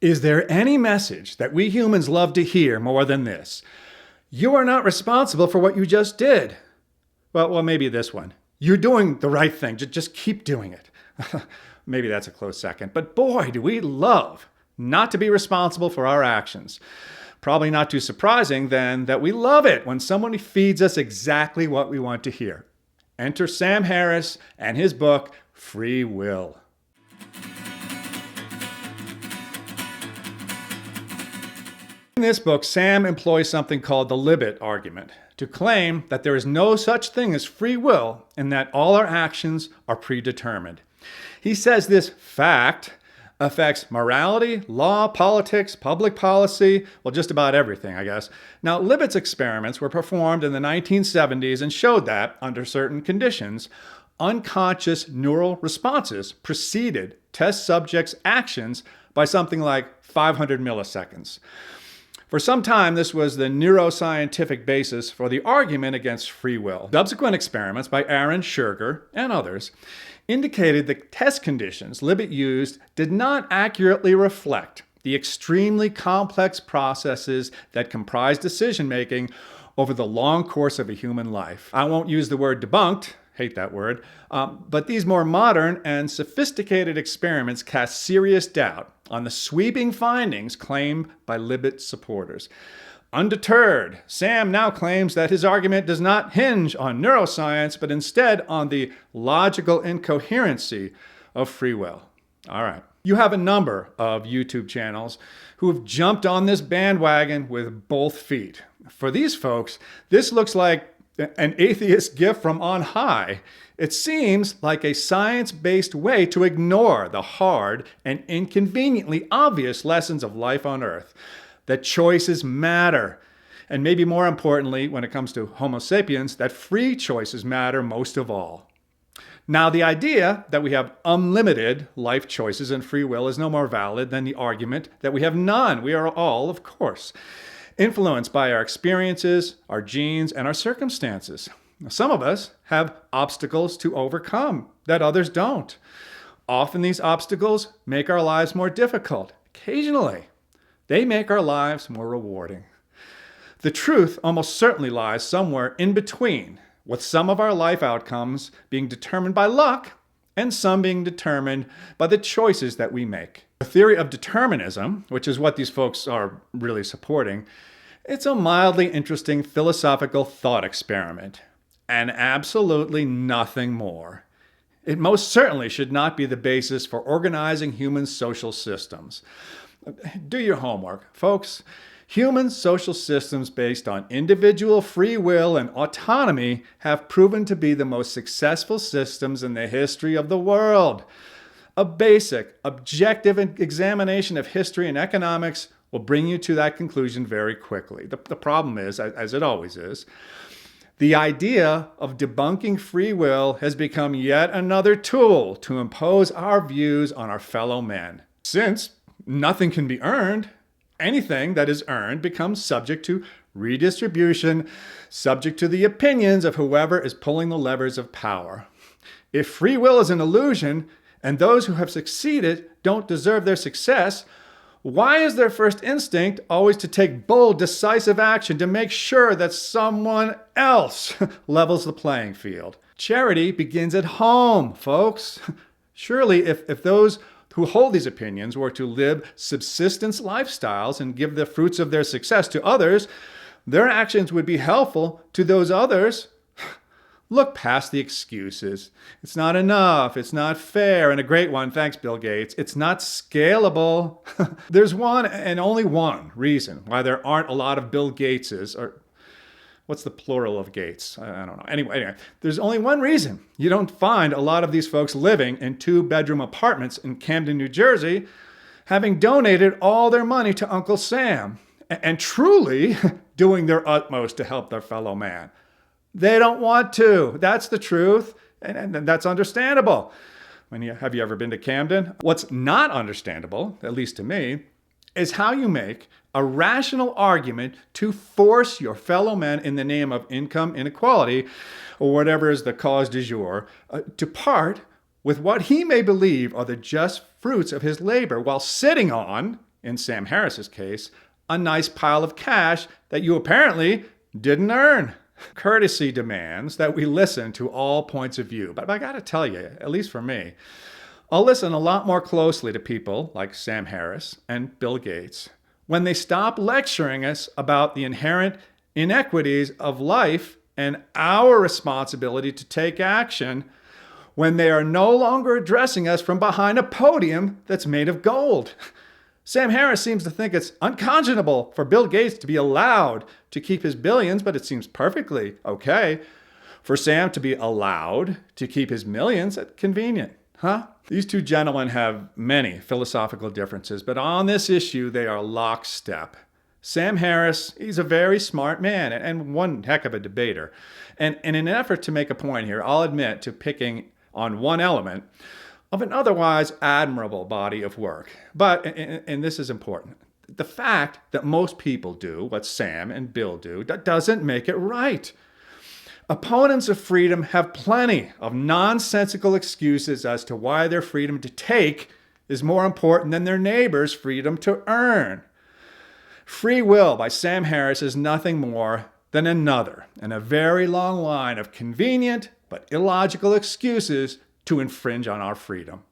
Is there any message that we humans love to hear more than this? You are not responsible for what you just did. Well, maybe this one. You're doing the right thing. Just keep doing it. Maybe that's a close second. But boy, do we love not to be responsible for our actions. Probably not too surprising, then, that we love it when someone feeds us exactly what we want to hear. Enter Sam Harris and his book, Free Will. In this book, Sam employs something called the Libit Argument to claim that there is no such thing as free will and that all our actions are predetermined. He says this fact affects morality, law, politics, public policy, well, just about everything, I guess. Now, Libet's experiments were performed in the 1970s and showed that, under certain conditions, unconscious neural responses preceded test subjects' actions by something like 500 milliseconds. For some time, this was the neuroscientific basis for the argument against free will. Subsequent experiments by Aaron Scherger and others indicated the test conditions Libet used did not accurately reflect the extremely complex processes that comprise decision-making over the long course of a human life. I won't use the word debunked, hate that word, but these more modern and sophisticated experiments cast serious doubt on the sweeping findings claimed by Libet's supporters. Undeterred, Sam now claims that his argument does not hinge on neuroscience, but instead on the logical incoherency of free will. All right. You have a number of YouTube channels who have jumped on this bandwagon with both feet. For these folks, this looks like an atheist gift from on high. It seems like a science-based way to ignore the hard and inconveniently obvious lessons of life on Earth. That choices matter. And maybe more importantly, when it comes to Homo sapiens, that free choices matter most of all. Now, the idea that we have unlimited life choices and free will is no more valid than the argument that we have none. We are all, of course, influenced by our experiences, our genes, and our circumstances. Some of us have obstacles to overcome that others don't. Often these obstacles make our lives more difficult. Occasionally, they make our lives more rewarding. The truth almost certainly lies somewhere in between, with some of our life outcomes being determined by luck and some being determined by the choices that we make. The theory of determinism, which is what these folks are really supporting, it's a mildly interesting philosophical thought experiment, and absolutely nothing more. It most certainly should not be the basis for organizing human social systems. Do your homework, folks. Human social systems based on individual free will and autonomy have proven to be the most successful systems in the history of the world. A basic, objective examination of history and economics will bring you to that conclusion very quickly. The problem is, as it always is, the idea of debunking free will has become yet another tool to impose our views on our fellow men. Since nothing can be earned, anything that is earned becomes subject to redistribution, subject to the opinions of whoever is pulling the levers of power. If free will is an illusion, and those who have succeeded don't deserve their success, why is their first instinct always to take bold, decisive action to make sure that someone else levels the playing field? Charity begins at home, folks. Surely, if those who hold these opinions were to live subsistence lifestyles and give the fruits of their success to others, their actions would be helpful to those others. Look past the excuses. It's not enough. It's not fair. And a great one, thanks, Bill Gates. It's not scalable. There's one and only one reason why there aren't a lot of Bill Gateses, or what's the plural of Gates? I don't know. Anyway, there's only one reason you don't find a lot of these folks living in 2-bedroom apartments in Camden, New Jersey, having donated all their money to Uncle Sam and truly doing their utmost to help their fellow man. They don't want to. That's the truth. And that's understandable. Have you ever been to Camden? What's not understandable, at least to me, is how you make a rational argument to force your fellow men in the name of income inequality, or whatever is the cause du jour, to part with what he may believe are the just fruits of his labor while sitting on in Sam Harris's case, a nice pile of cash that you apparently didn't earn. Courtesy demands that we listen to all points of view. But I got to tell you, at least for me, I'll listen a lot more closely to people like Sam Harris and Bill Gates when they stop lecturing us about the inherent inequities of life and our responsibility to take action, when they are no longer addressing us from behind a podium that's made of gold. Sam Harris seems to think it's unconscionable for Bill Gates to be allowed to keep his billions, but it seems perfectly okay for Sam to be allowed to keep his millions. That's convenient, huh? These two gentlemen have many philosophical differences, but on this issue, they are lockstep. Sam Harris, he's a very smart man and one heck of a debater. And in an effort to make a point here, I'll admit to picking on one element of an otherwise admirable body of work. But, and this is important, the fact that most people do what Sam and Bill do, that doesn't make it right. Opponents of freedom have plenty of nonsensical excuses as to why their freedom to take is more important than their neighbor's freedom to earn. Free will by Sam Harris is nothing more than another in a very long line of convenient but illogical excuses to infringe on our freedom.